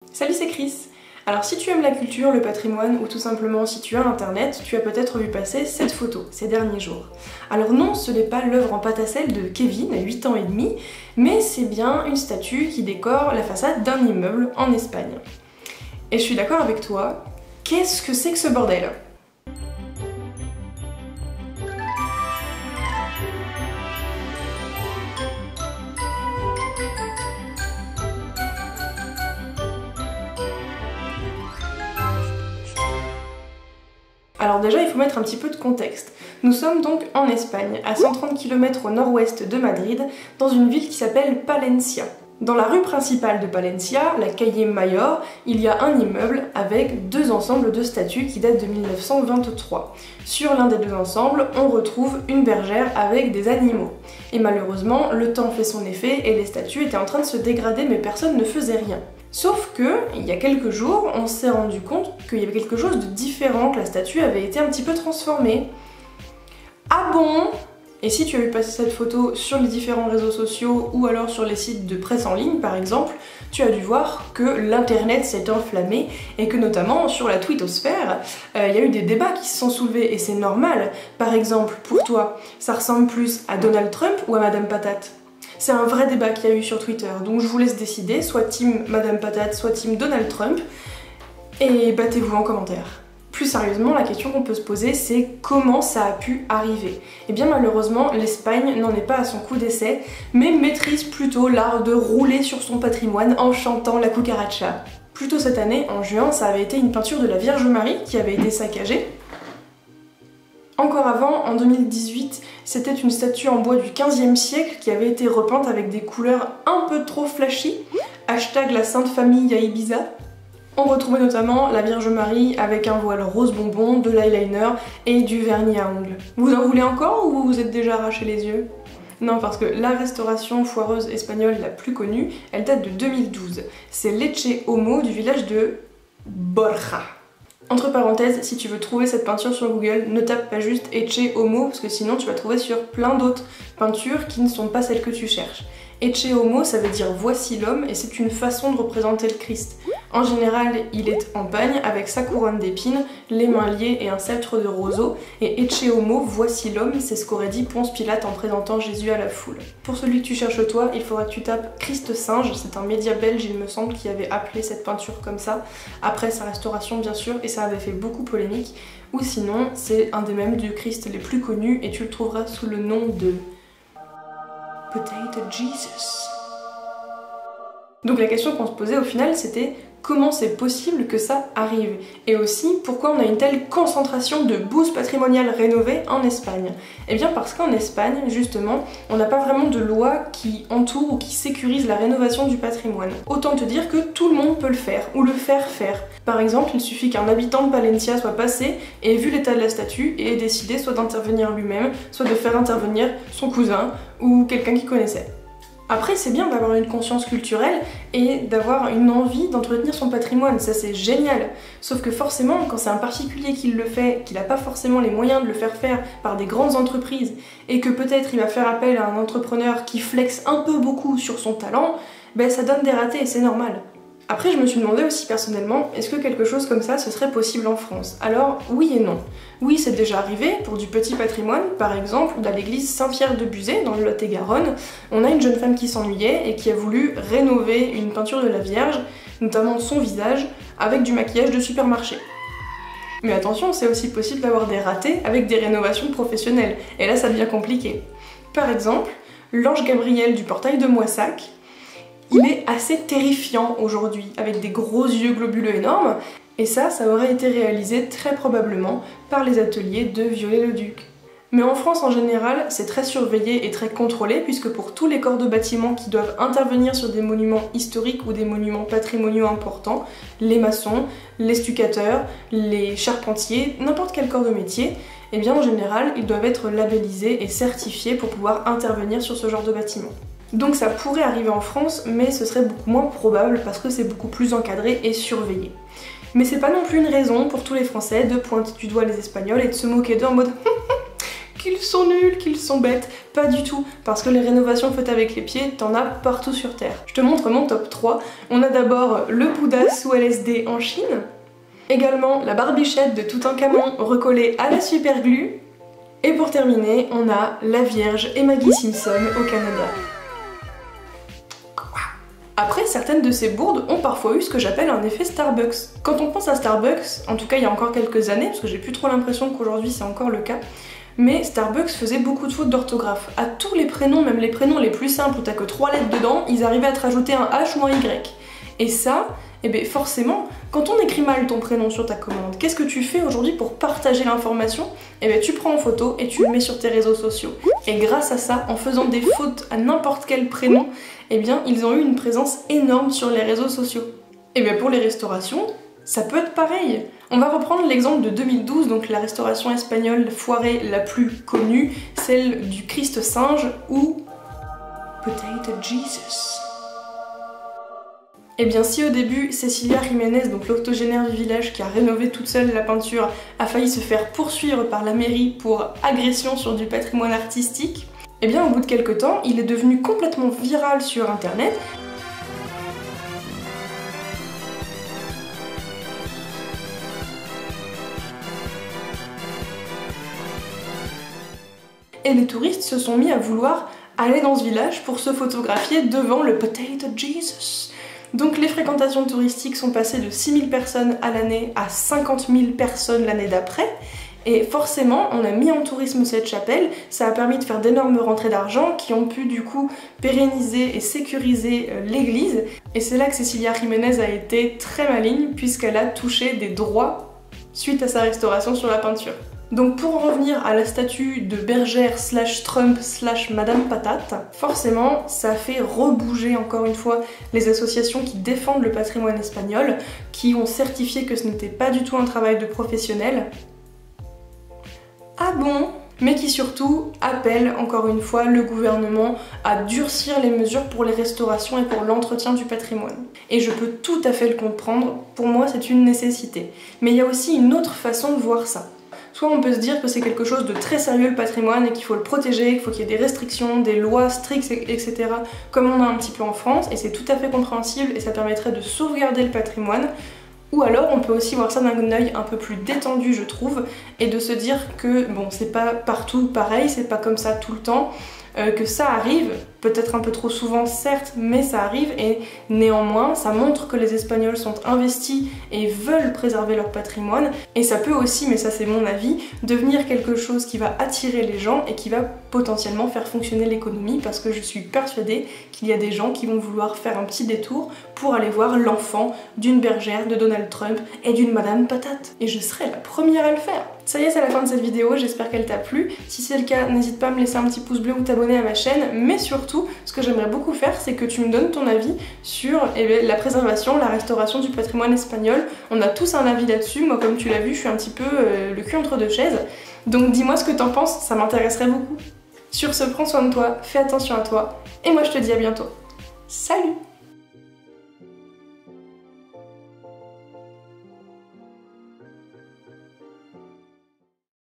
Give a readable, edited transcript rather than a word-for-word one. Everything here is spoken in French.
Salut, c'est Chris. Alors si tu aimes la culture, le patrimoine ou tout simplement si tu as internet, tu as peut-être vu passer cette photo ces derniers jours. Alors non, ce n'est pas l'œuvre en pâte à sel de Kevin, 8 ans et demi, mais c'est bien une statue qui décore la façade d'un immeuble en Espagne. Et je suis d'accord avec toi, qu'est-ce que c'est que ce bordel ? Alors déjà, il faut mettre un petit peu de contexte. Nous sommes donc en Espagne, à 130 km au nord-ouest de Madrid, dans une ville qui s'appelle Palencia. Dans la rue principale de Palencia, la Calle Mayor, il y a un immeuble avec deux ensembles de statues qui datent de 1923. Sur l'un des deux ensembles, on retrouve une bergère avec des animaux. Et malheureusement, le temps fait son effet et les statues étaient en train de se dégrader mais personne ne faisait rien. Sauf que, il y a quelques jours, on s'est rendu compte qu'il y avait quelque chose de différent, que la statue avait été un petit peu transformée. Ah bon ? Et si tu as vu passer cette photo sur les différents réseaux sociaux ou alors sur les sites de presse en ligne par exemple, tu as dû voir que l'internet s'est enflammé et que notamment sur la twittosphère, il y a eu des débats qui se sont soulevés et c'est normal. Par exemple, pour toi, ça ressemble plus à Donald Trump ou à Madame Patate ? C'est un vrai débat qu'il y a eu sur Twitter, donc je vous laisse décider, soit team Madame Patate, soit team Donald Trump, et battez-vous en commentaire. Plus sérieusement, la question qu'on peut se poser, c'est comment ça a pu arriver. Et bien malheureusement, l'Espagne n'en est pas à son coup d'essai, mais maîtrise plutôt l'art de rouler sur son patrimoine en chantant la cucaracha. Plus tôt cette année, en juin, ça avait été une peinture de la Vierge Marie qui avait été saccagée. Encore avant, en 2018, c'était une statue en bois du 15e siècle qui avait été repeinte avec des couleurs un peu trop flashy. Hashtag la Sainte Famille à Ibiza. On retrouvait notamment la Vierge Marie avec un voile rose bonbon, de l'eyeliner et du vernis à ongles. Vous en voulez encore ou vous vous êtes déjà arraché les yeux ? Non, parce que la restauration foireuse espagnole la plus connue, elle date de 2012. C'est l'Ecce Homo du village de Borja. Entre parenthèses, si tu veux trouver cette peinture sur Google, ne tape pas juste Ecce Homo, parce que sinon tu vas trouver sur plein d'autres peintures qui ne sont pas celles que tu cherches. Ecce Homo, ça veut dire voici l'homme, et c'est une façon de représenter le Christ. En général, il est en pagne avec sa couronne d'épines, les mains liées et un sceptre de roseau, et Ecce Homo, voici l'homme, c'est ce qu'aurait dit Ponce Pilate en présentant Jésus à la foule. Pour celui que tu cherches toi, il faudra que tu tapes Christ singe, c'est un média belge il me semble qui avait appelé cette peinture comme ça, après sa restauration bien sûr, et ça avait fait beaucoup polémique, ou sinon c'est un des mèmes du Christ les plus connus et tu le trouveras sous le nom de Potato Jesus. Donc la question qu'on se posait au final c'était comment c'est possible que ça arrive et aussi pourquoi on a une telle concentration de bouses patrimoniales rénovées en Espagne. Et bien parce qu'en Espagne justement on n'a pas vraiment de loi qui entoure ou qui sécurise la rénovation du patrimoine. Autant te dire que tout le monde peut le faire ou le faire faire. Par exemple il suffit qu'un habitant de Palencia soit passé et ait vu l'état de la statue et ait décidé soit d'intervenir lui-même, soit de faire intervenir son cousin ou quelqu'un qu'il connaissait. Après, c'est bien d'avoir une conscience culturelle et d'avoir une envie d'entretenir son patrimoine, ça c'est génial. Sauf que forcément, quand c'est un particulier qui le fait, qu'il n'a pas forcément les moyens de le faire faire par des grandes entreprises, et que peut-être il va faire appel à un entrepreneur qui flexe un peu beaucoup sur son talent, ben ça donne des ratés et c'est normal. Après, je me suis demandé aussi personnellement, est-ce que quelque chose comme ça, ce serait possible en France? Alors, oui et non. Oui, c'est déjà arrivé, pour du petit patrimoine, par exemple, dans l'église Saint-Pierre de Buzet, dans le Lot-et-Garonne, on a une jeune femme qui s'ennuyait et qui a voulu rénover une peinture de la Vierge, notamment son visage, avec du maquillage de supermarché. Mais attention, c'est aussi possible d'avoir des ratés avec des rénovations professionnelles, et là ça devient compliqué. Par exemple, l'ange Gabriel du portail de Moissac, il est assez terrifiant aujourd'hui, avec des gros yeux globuleux énormes, et ça aurait été réalisé très probablement par les ateliers de Viollet-le-Duc. Mais en France en général, c'est très surveillé et très contrôlé, puisque pour tous les corps de bâtiment qui doivent intervenir sur des monuments historiques ou des monuments patrimoniaux importants, les maçons, les stucateurs, les charpentiers, n'importe quel corps de métier, eh bien en général, ils doivent être labellisés et certifiés pour pouvoir intervenir sur ce genre de bâtiment. Donc ça pourrait arriver en France, mais ce serait beaucoup moins probable parce que c'est beaucoup plus encadré et surveillé. Mais c'est pas non plus une raison pour tous les Français de pointer du doigt les Espagnols et de se moquer d'eux en mode qu'ils sont nuls, qu'ils sont bêtes. Pas du tout, parce que les rénovations faites avec les pieds, t'en as partout sur Terre. Je te montre mon top 3. On a d'abord le Bouddha sous LSD en Chine, également la barbichette de Toutankhamon recollée à la superglue, et pour terminer, on a la Vierge et Maggie Simpson au Canada. Après, certaines de ces bourdes ont parfois eu ce que j'appelle un effet Starbucks. Quand on pense à Starbucks, en tout cas il y a encore quelques années, parce que j'ai plus trop l'impression qu'aujourd'hui c'est encore le cas, mais Starbucks faisait beaucoup de fautes d'orthographe. À tous les prénoms, même les prénoms les plus simples où t'as que 3 lettres dedans, ils arrivaient à te rajouter un H ou un Y. Et ça, eh bien forcément, quand on écrit mal ton prénom sur ta commande, qu'est-ce que tu fais aujourd'hui pour partager l'information? Eh bien tu prends en photo et tu le mets sur tes réseaux sociaux. Et grâce à ça, en faisant des fautes à n'importe quel prénom, eh bien ils ont eu une présence énorme sur les réseaux sociaux. Et bien pour les restaurations, ça peut être pareil. On va reprendre l'exemple de 2012, donc la restauration espagnole foirée la plus connue, celle du Christ singe ou Potato Jesus. Et bien si au début, Cecilia Jiménez, donc l'octogénaire du village qui a rénové toute seule la peinture, a failli se faire poursuivre par la mairie pour agression sur du patrimoine artistique, et bien au bout de quelques temps, il est devenu complètement viral sur internet. Et les touristes se sont mis à vouloir aller dans ce village pour se photographier devant le Potato Jesus. Donc les fréquentations touristiques sont passées de 6 000 personnes à l'année à 50 000 personnes l'année d'après. Et forcément, on a mis en tourisme cette chapelle, ça a permis de faire d'énormes rentrées d'argent qui ont pu du coup pérenniser et sécuriser l'église. Et c'est là que Cecilia Jiménez a été très maligne puisqu'elle a touché des droits suite à sa restauration sur la peinture. Donc pour en revenir à la statue de bergère / Trump / Madame Patate, forcément ça fait rebouger encore une fois les associations qui défendent le patrimoine espagnol, qui ont certifié que ce n'était pas du tout un travail de professionnel. Ah bon? Mais qui surtout appellent encore une fois le gouvernement à durcir les mesures pour les restaurations et pour l'entretien du patrimoine. Et je peux tout à fait le comprendre, pour moi c'est une nécessité. Mais il y a aussi une autre façon de voir ça. Soit on peut se dire que c'est quelque chose de très sérieux le patrimoine et qu'il faut le protéger, qu'il faut qu'il y ait des restrictions, des lois strictes, etc. comme on a un petit peu en France, et c'est tout à fait compréhensible et ça permettrait de sauvegarder le patrimoine. Ou alors on peut aussi voir ça d'un œil un peu plus détendu je trouve, et de se dire que bon c'est pas partout pareil, c'est pas comme ça tout le temps, que ça arrive, peut-être un peu trop souvent certes, mais ça arrive et néanmoins ça montre que les Espagnols sont investis et veulent préserver leur patrimoine, et ça peut aussi, mais ça c'est mon avis, devenir quelque chose qui va attirer les gens et qui va potentiellement faire fonctionner l'économie, parce que je suis persuadée qu'il y a des gens qui vont vouloir faire un petit détour pour aller voir l'enfant d'une bergère, de Donald Trump et d'une Madame Patate. Et je serai la première à le faire. Ça y est, c'est la fin de cette vidéo, j'espère qu'elle t'a plu. Si c'est le cas, n'hésite pas à me laisser un petit pouce bleu ou t'abonner à ma chaîne, mais surtout, ce que j'aimerais beaucoup faire, c'est que tu me donnes ton avis sur la préservation, la restauration du patrimoine espagnol. On a tous un avis là-dessus, moi comme tu l'as vu, je suis un petit peu le cul entre deux chaises. Donc dis-moi ce que t'en penses, ça m'intéresserait beaucoup. Sur ce, prends soin de toi, fais attention à toi, et moi je te dis à bientôt. Salut!